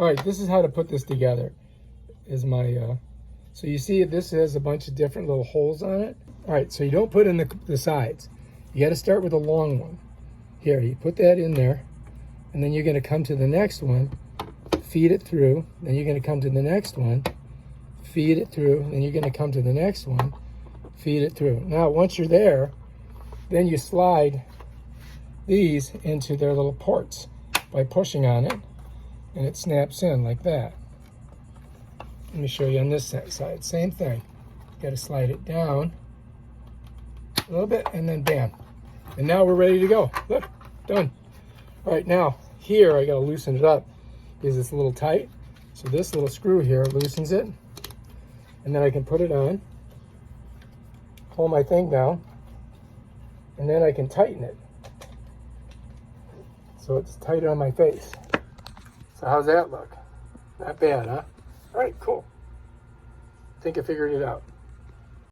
All right, this is how to put this together. Is my so you see this has a bunch of different little holes on it. All right, so you don't put in the sides. You got to start with a long one. Here, you put that in there, and then you're going to come to the next one, feed it through. Then you're going to come to the next one, feed it through. Then you're going to come to the next one, feed it through. Now, once you're there, then you slide these into their little ports by pushing on it, and it snaps in like that. Let me show you on this side. Same thing. You got to slide it down a little bit, and then bam. And now we're ready to go. Look, done. All right, now here I got to loosen it up because it's a little tight. So this little screw here loosens it, and then I can put it on, hold my thing down, and then I can tighten it so it's tighter on my face. So how's that look? Not bad, huh? All right, cool. I think I figured it out.